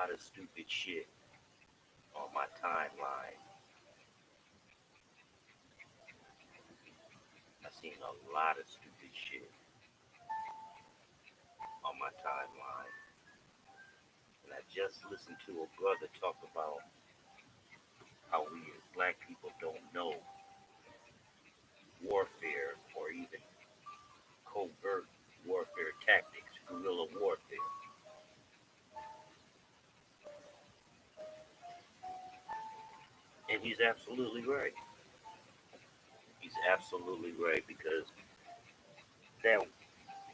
lot of stupid shit on my timeline. I've seen a lot of stupid shit on my timeline. And I just listened to a brother talk about how we as black people don't know warfare or even covert warfare tactics, guerrilla warfare. And he's absolutely right. He's absolutely right because that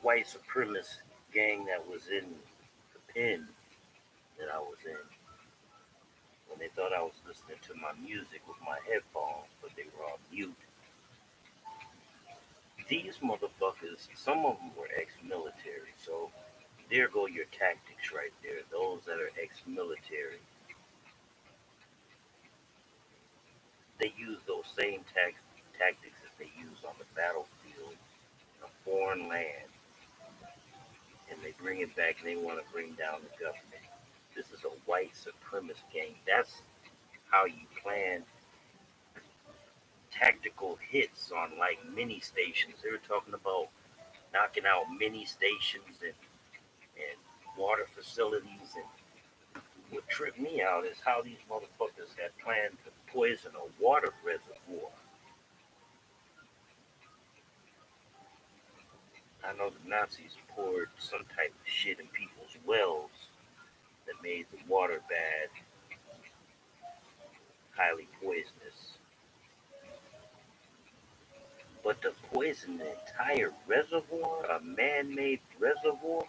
white supremacist gang that was in the pen that I was in, when they thought I was listening to my music with my headphones, but they were on mute, these motherfuckers, some of them were ex-military, so there go your tactics right there. Those that are ex-military, they use those same tactics that they use on the battlefield in a foreign land, and they bring it back and they want to bring down the government. This is a white supremacist gang. That's how you plan tactical hits on like mini stations. They were talking about knocking out mini stations and water facilities. And what tripped me out is how these motherfuckers had planned to poison a water reservoir. I know the Nazis poured some type of shit in people's wells that made the water bad, highly poisonous. But to poison the entire reservoir, a man made reservoir,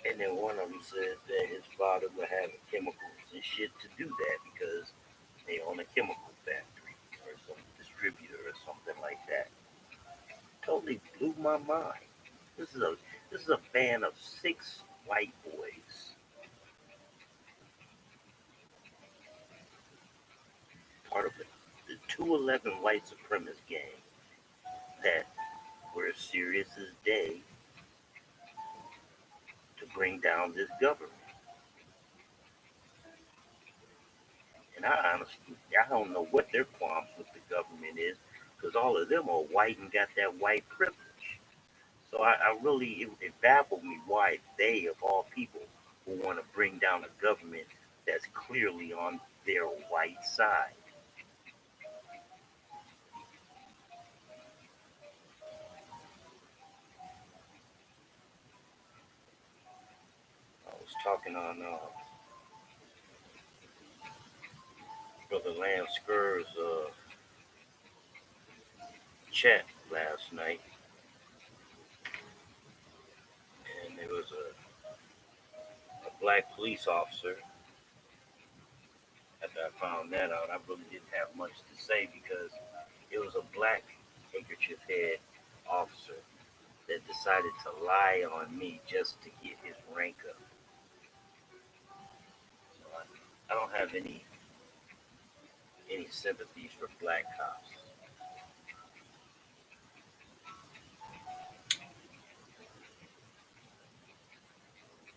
and then one of them said that his father would have chemicals and shit to do that because they own a chemical factory or some distributor or something like that. Totally blew my mind. This is a this is a band of six white boys, part of the 211 white supremacist gang that were as serious as day to bring down this government. And I honestly, I don't know what their qualms with the government is, because all of them are white and got that white privilege. So I really, it baffled me why they, of all people, will want to bring down a government that's clearly on their white side. I was talking on Brother Lance Skur's chat last night, and there was a black police officer. After I found that out, I really didn't have much to say because it was a black handkerchief head officer that decided to lie on me just to get his rank up. So I don't have any sympathies for black cops.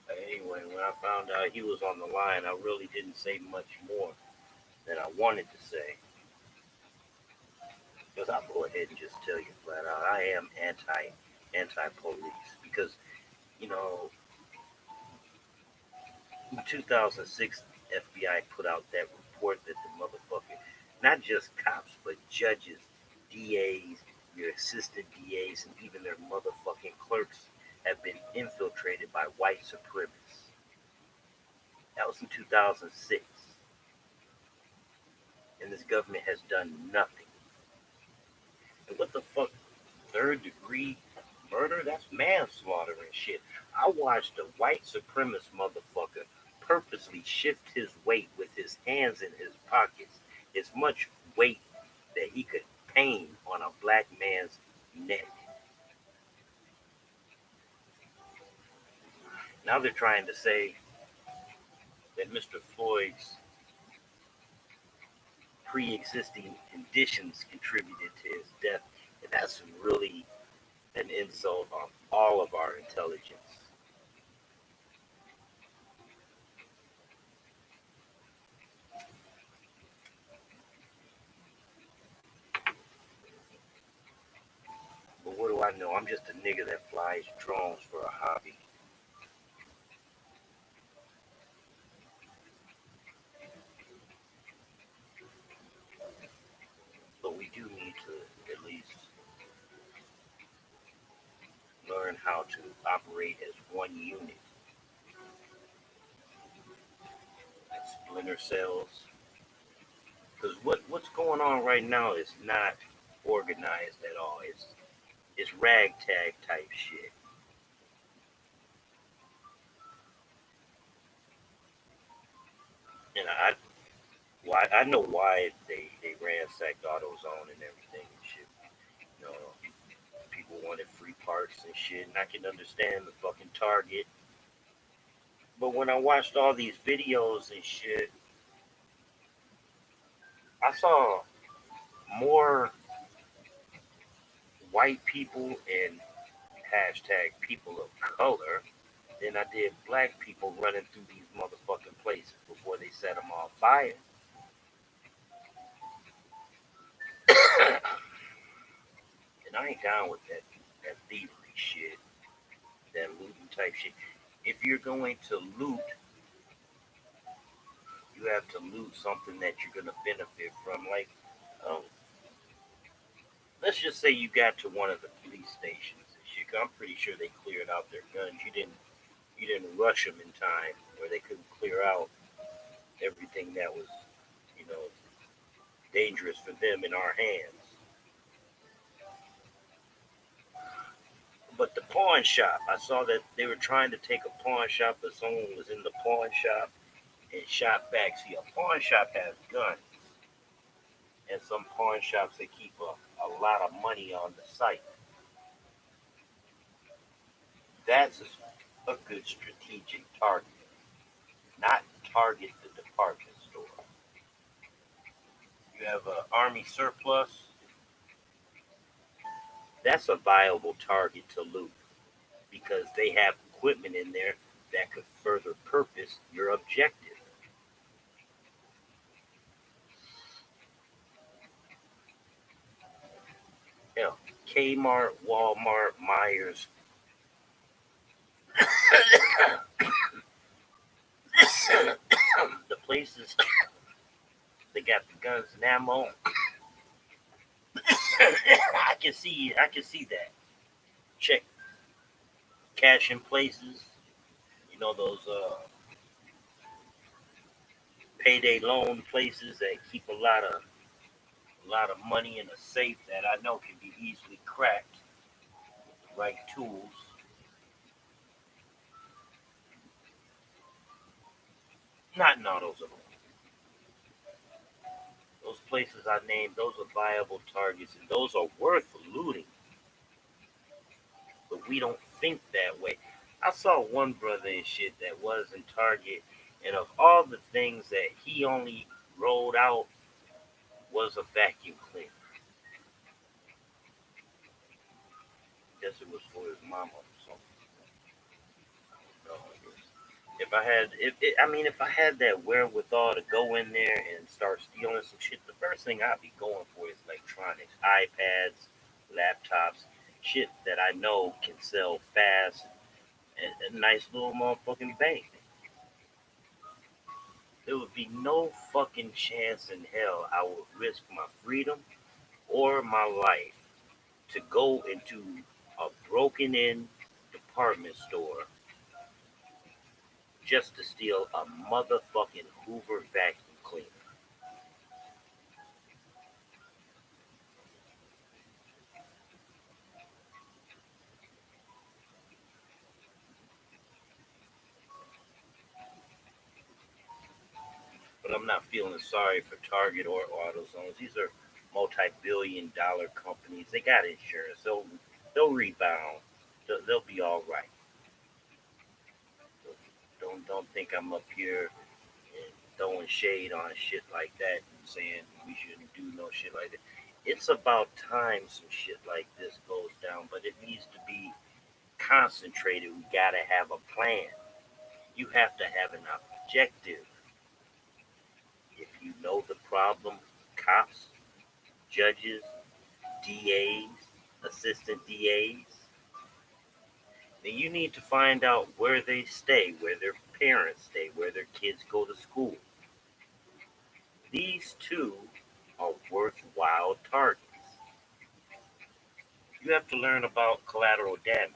But anyway, when I found out he was on the line, I really didn't say much more than I wanted to say. Because I'll go ahead and just tell you flat out, I am anti police because you know in 2006 FBI put out that report that the motherfucker, not just cops but judges, DAs, your assistant DAs, and even their motherfucking clerks have been infiltrated by white supremacists. That was in 2006, and this government has done nothing. And what the fuck? Third degree murder? That's manslaughter and shit. I watched a white supremacist motherfucker purposely shift his weight with his hands in his pockets, as much weight that he could pain on a black man's neck. Now they're trying to say that Mr. Floyd's pre existing conditions contributed to his death. And that's really an insult on all of our intelligence. But what do I know? I'm just a nigga that flies drones for a hobby. But we do need to at least learn how to operate as one unit. Splinter cells. Because what's going on right now is not organized at all. It's ragtag type shit. And I know why they ransacked AutoZone and everything and shit. You know, people wanted free parts and shit, and I can understand the fucking Target. But when I watched all these videos and shit, I saw more white people and hashtag people of color than I did black people running through these motherfucking places before they set them on fire. And I ain't down with that thievery shit, that looting type shit. If you're going to loot, you have to loot something that you're gonna benefit from. Like, um, let's just say you got to one of the police stations and shit. I'm pretty sure they cleared out their guns. You didn't rush them in time, where they couldn't clear out everything that was, you know, dangerous for them in our hands. But the pawn shop, I saw that they were trying to take a pawn shop, but someone was in the pawn shop and shot back. See, a pawn shop has guns, and some pawn shops they keep a lot of money on the site. That's a good strategic target, not target the department store. You have an army surplus, that's a viable target to loot because they have equipment in there that could further purpose your objective. Hell, Kmart, Walmart, Myers, the places that got the guns and ammo. I can see that. Check cash in places. You know those payday loan places that keep a lot of money in a safe that I know can be easily cracked. Right tools. Not in AutoZone. Those places I named, those are viable targets, and those are worth looting. But we don't think that way. I saw one brother and shit that was in Target, and of all the things that he only rolled out was a vacuum cleaner. Guess it was for his mama or something. No, if I had, if I had that wherewithal to go in there and start stealing some shit, the first thing I'd be going for is electronics, iPads, laptops, shit that I know can sell fast, and a nice little motherfucking bank. There would be no fucking chance in hell I would risk my freedom or my life to go into a broken in department store just to steal a motherfucking Hoover vacuum cleaner. But I'm not feeling sorry for Target or AutoZones. These are multi-billion-dollar companies. They got insurance. They'll rebound. They'll be all right. Don't think I'm up here and throwing shade on shit like that and saying we shouldn't do no shit like that. It's about time some shit like this goes down, but it needs to be concentrated. We gotta have a plan. You have to have an objective. If you know the problem, cops, judges, DAs, assistant DAs, then you need to find out where they stay, where their parents stay, where their kids go to school. These two are worthwhile targets. You have to learn about collateral damage.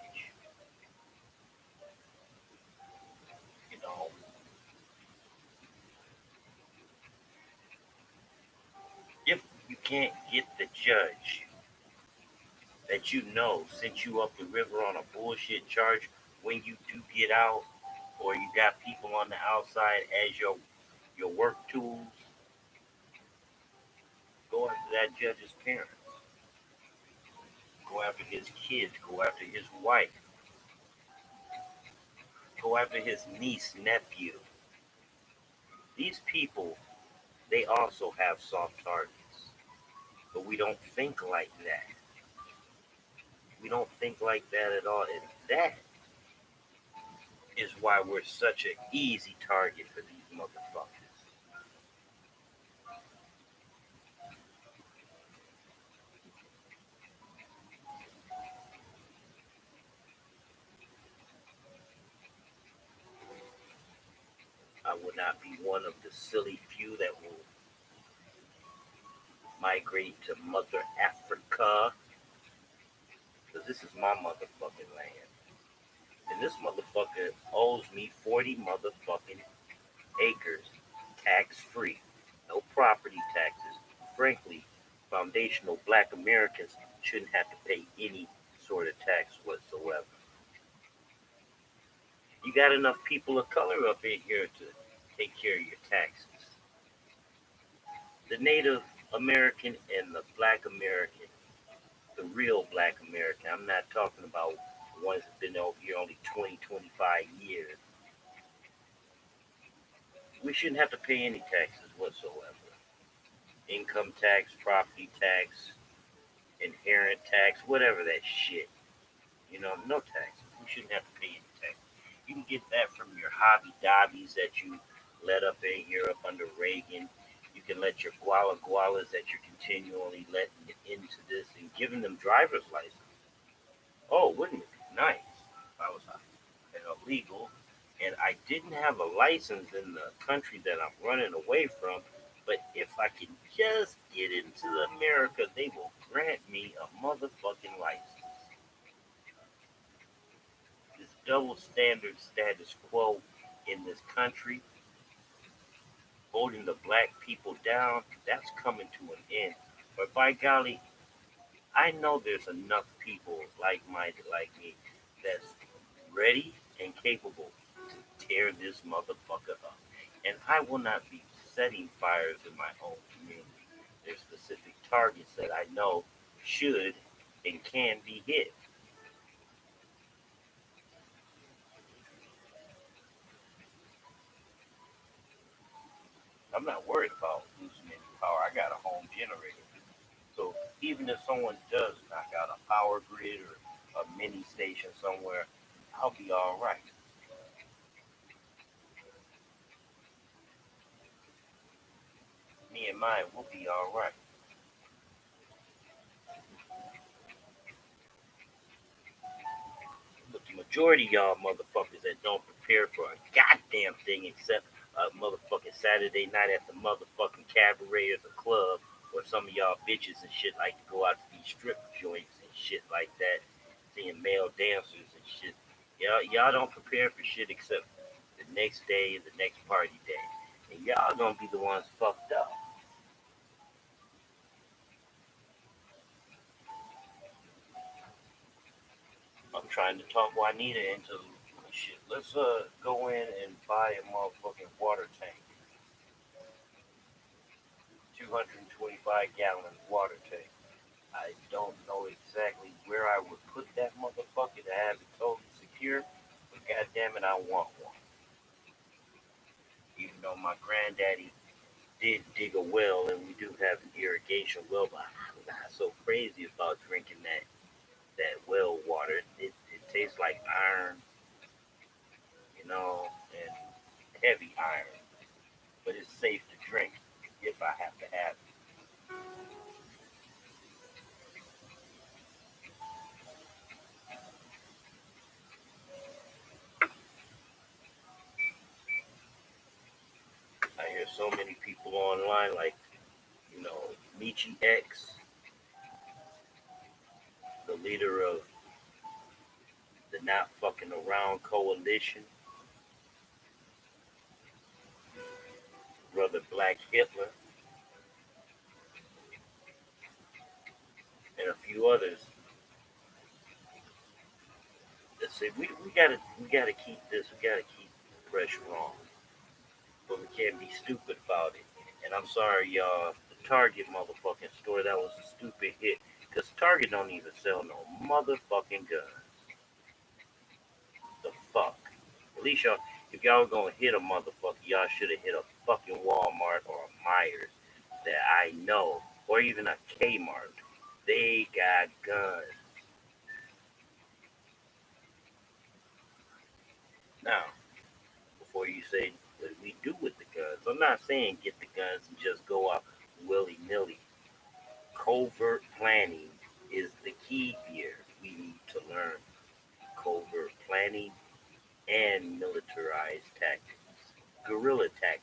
You know, if you can't get the judge that you know sent you up the river on a bullshit charge when you do get out, or you got people on the outside as your work tools, go after that judge's parents, go after his kids, go after his wife, go after his niece, nephew. These people, they also have soft targets, but we don't think like that. We don't think like that at all, and that is why we're such an easy target for these motherfuckers. I will not be one of the silly few that will migrate to Mother Africa, because this is my motherfucking land. And this motherfucker owes me 40 motherfucking acres tax free. No property taxes. Frankly, foundational black Americans shouldn't have to pay any sort of tax whatsoever. You got enough people of color up in here to take care of your taxes. The Native American and the Black American, the real Black American, I'm not talking about ones that have been over here only 20, 25 years. We shouldn't have to pay any taxes whatsoever. Income tax, property tax, inherent tax, whatever that shit. No taxes. We shouldn't have to pay any tax. You can get that from your hobby dobbies that you let up in here up under Reagan. You can let your gualas that you're continually letting into this and giving them driver's license. Oh, wouldn't it be nice if I was illegal and I didn't have a license in the country that I'm running away from? But if I can just get into America, they will grant me a motherfucking license. This double standard status quo in this country, holding the black people down, that's coming to an end. But by golly, I know there's enough people like minded like me that's ready and capable to tear this motherfucker up. And I will not be setting fires in my own community. There's specific targets that I know should and can be hit. I'm not worried about losing any power. I got a home generator. So even if someone does knock out a power grid or a mini station somewhere, I'll be all right. Me and mine will be all right. But the majority of y'all motherfuckers that don't prepare for a goddamn thing except a motherfucking Saturday night at the motherfucking cabaret or the club, or some of y'all bitches and shit like to go out to these strip joints and shit like that, seeing male dancers and shit. Y'all don't prepare for shit except the next day, the next party day. And y'all gonna be the ones fucked up. I'm trying to talk Juanita into shit. Let's go in and buy a motherfucking water tank. 225-gallon water tank. I don't know exactly where I would put that motherfucker to have it totally secure, but goddamn it, I want one. Even though my granddaddy did dig a well and we do have an irrigation well, but Not so crazy about drinking that well water. It tastes like iron, and heavy iron, but it's safe to drink if I have to have it. I hear so many people online, like Michi X, the leader of the Not Fucking Around Coalition, Brother Black Hitler, and a few others that say we gotta keep this, we gotta keep the pressure on, but we can't be stupid about it. And I'm sorry, y'all, the Target motherfucking store, that was a stupid hit, because Target don't even sell no motherfucking guns. The fuck? At least y'all, if y'all were gonna hit a motherfucker, y'all should have hit a fucking Walmart or a Myers that I know, or even a Kmart. They got guns. Now, before you say what we do with the guns, I'm not saying get the guns and just go out willy nilly. Covert planning is the key here. We need to learn covert planning and militarized tactics, guerrilla tactics.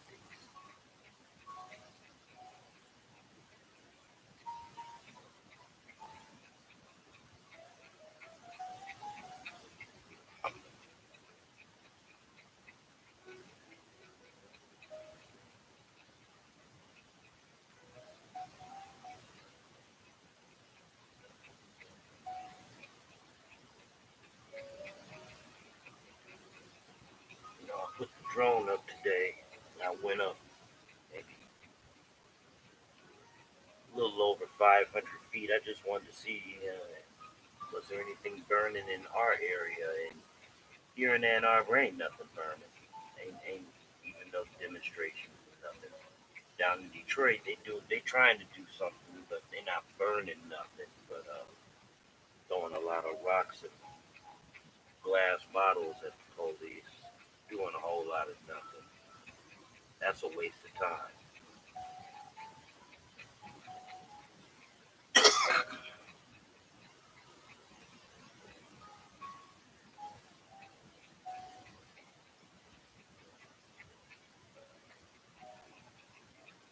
I put the drone up today, and I went up maybe a little over 500 feet. I just wanted to see, was there anything burning in our area? And here in Ann Arbor, ain't nothing burning. Ain't even no demonstrations or nothing. Down in Detroit, they trying to do something, but they not burning nothing. But throwing a lot of rocks and glass bottles at the police, doing a whole lot of nothing. That's a waste of time.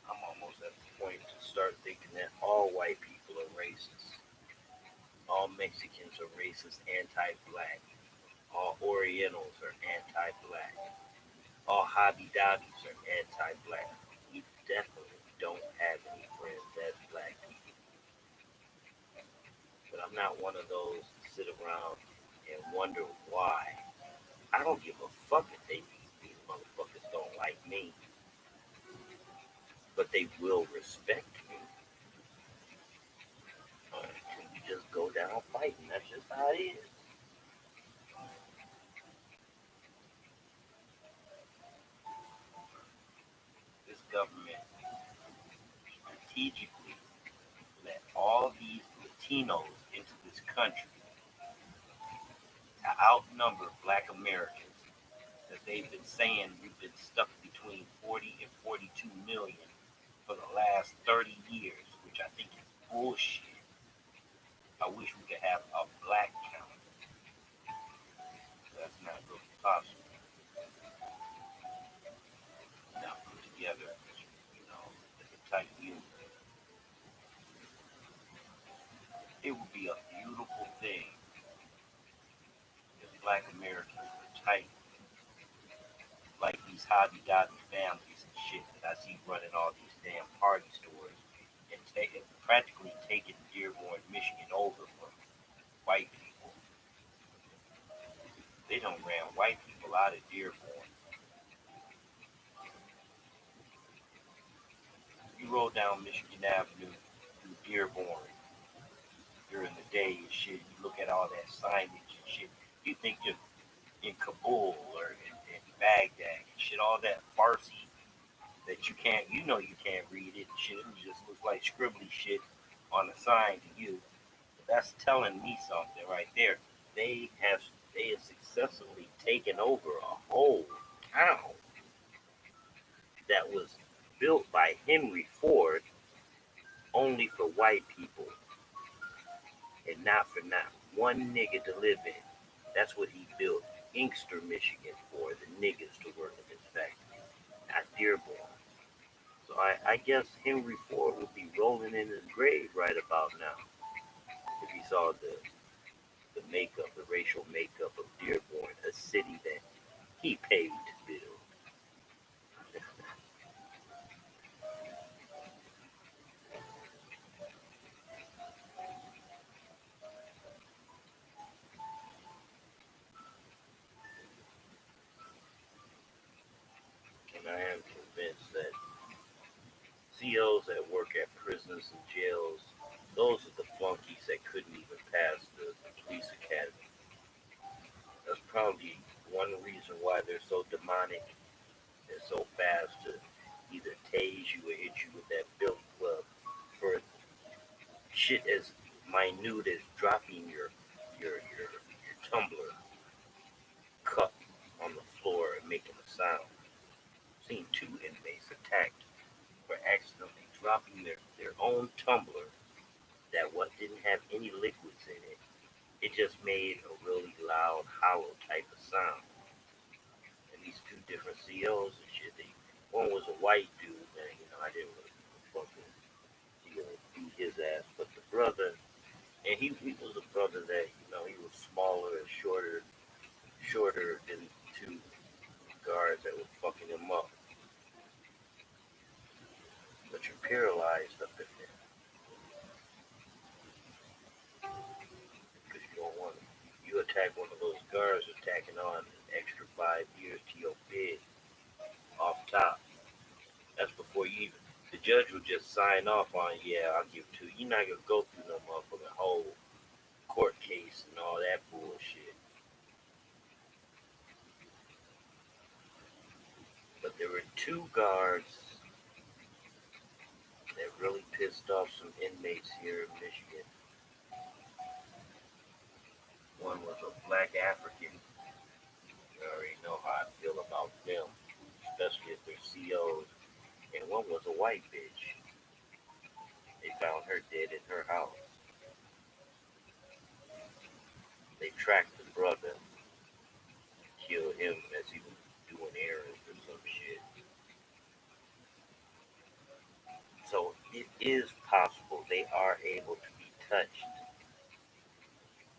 I'm almost at the point to start thinking that all white people are racist. All Mexicans are racist, anti-black. All Orientals are anti-black. All Hobby Dobbies are anti-black. We definitely don't have any friends as black people. But I'm not one of those to sit around and wonder why. I don't give a fuck if these motherfuckers don't like me, but they will respect me. You just go down fighting. That's just how it is. This government strategically let all these Latinos into this country to outnumber black Americans. That they've been saying we've been stuck between 40 and 42 million for the last 30 years, which I think is bullshit. I wish we could have a black count. That's not really possible. Not put together, as a tight unit. It would be a beautiful thing if black Americans were tight, like these Hobby Dobby families and shit that I see running all these damn party stores and practically taking Dearborn, Michigan over from white people. They don't ran white people out of Dearborn. You roll down Michigan Avenue through Dearborn during the day and shit, you look at all that signage and shit, you think you're in Kabul or in Baghdad and shit, all that Farsi that you can't read it and shit. It just looks like scribbly shit. on the sign to you. That's telling me something right there. They have they have successfully taken over a whole town that was built by Henry Ford only for white people and not for not one nigga to live in. That's what he built Inkster, Michigan for the niggas to work in his factory, not Dearborn. So I guess Henry Ford would be rolling in his grave right about now if he saw the makeup, the racial makeup of Dearborn, a city that he paid to build. And I am convinced that COs that work at prisons and jails, those are the flunkies that couldn't even pass the police academy. That's probably one reason why they're so demonic and so fast to either tase you or hit you with that billy club for shit as minute as dropping your tumbler cup on the floor and making a sound. I've seen two inmates attacked for accidentally dropping their own tumbler that what didn't have any liquids in it. It just made a really loud, hollow type of sound. And these two different COs and shit. One was a white dude, and I didn't really fucking beat his ass, but the brother, and he was a brother that he was smaller and shorter than two guards that were fucking him up. But you're paralyzed up in there because you don't want to. You attack one of those guards, attacking on an extra 5 years to your bid off top. That's before you even. The judge will just sign off on, yeah, I'll give it to you. You're not gonna go through no motherfucking whole court case and all that bullshit. But there were two guards that really pissed off some inmates here in Michigan. One was a black African. You already know how I feel about them, especially if they're COs. And one was a white bitch. They found her dead in her house. They tracked the brother, killed him as he was doing errands or some shit. So it is possible they are able to be touched.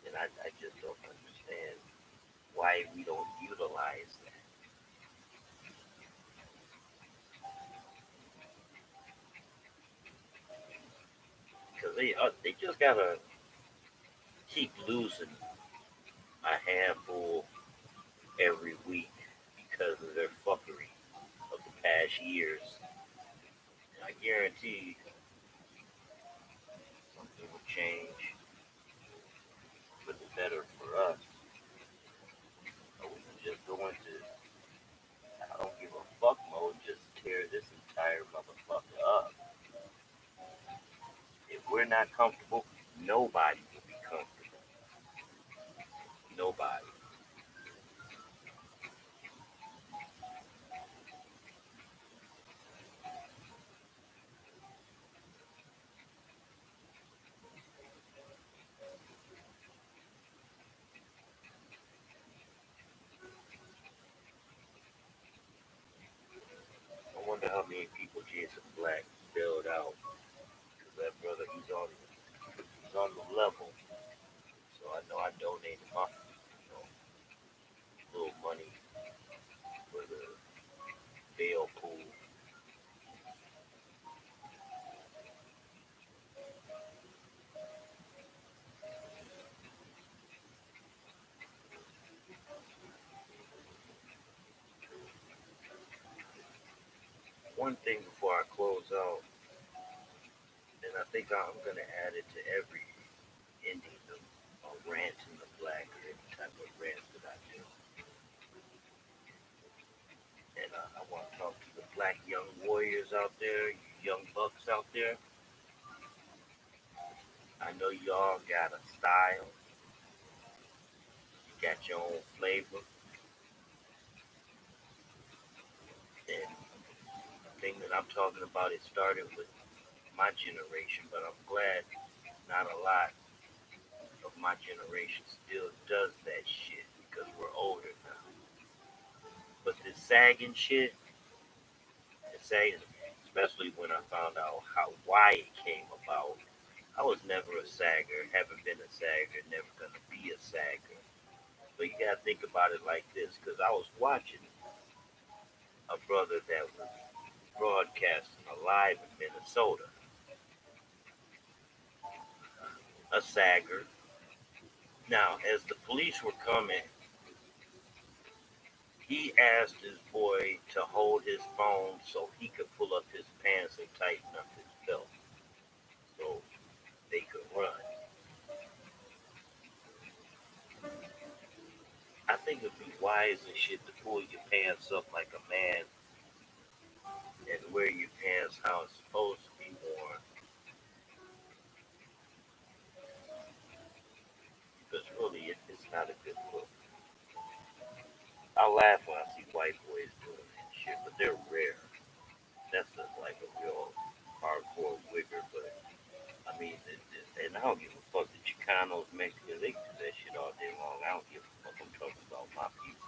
And I just don't understand why we don't utilize that. Because they just gotta keep losing a handful every week because of their fuckery of the past years. And I guarantee something will change for the better for us. Or we can just go into I don't give a fuck mode, just tear this entire motherfucker up. If we're not comfortable, nobody will be comfortable. Nobody. I wonder how many people Jason Black bailed out. Because that brother, he's on the level. So I know I donated my little money for the bail pool. One thing before I close out, and I think I'm gonna add it to every ending of a rant in the black or any type of rant that I do. And I want to talk to the black young warriors out there, you young bucks out there. I know you all got a style, you got your own flavor, and the thing that I'm talking about, it started with my generation, but I'm glad not a lot of my generation still does that shit because we're older now. But this sagging shit, it's sagging, especially when I found out how why it came about. I was never a sagger, haven't been a sagger, never gonna be a sagger. But you gotta think about it like this, because I was watching a brother that was broadcasting live in Minnesota, a sagger. Now, as the police were coming, he asked his boy to hold his phone so he could pull up his pants and tighten up his belt so they could run. I think it'd be wise and shit to pull your pants up like a man and wear your pants how it's supposed to be worn because really it's not a good look. I laugh when I see white boys doing that shit, but they're rare. That's just like a real hardcore wigger, but I mean, and I don't give a fuck. The Chicanos, Mexicans, they can do that shit all day long. I don't give a fuck. I'm talking about my people.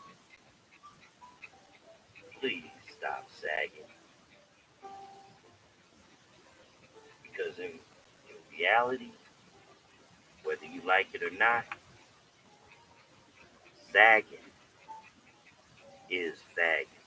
Please stop sagging because in reality, whether you like it or not, sagging is sagging.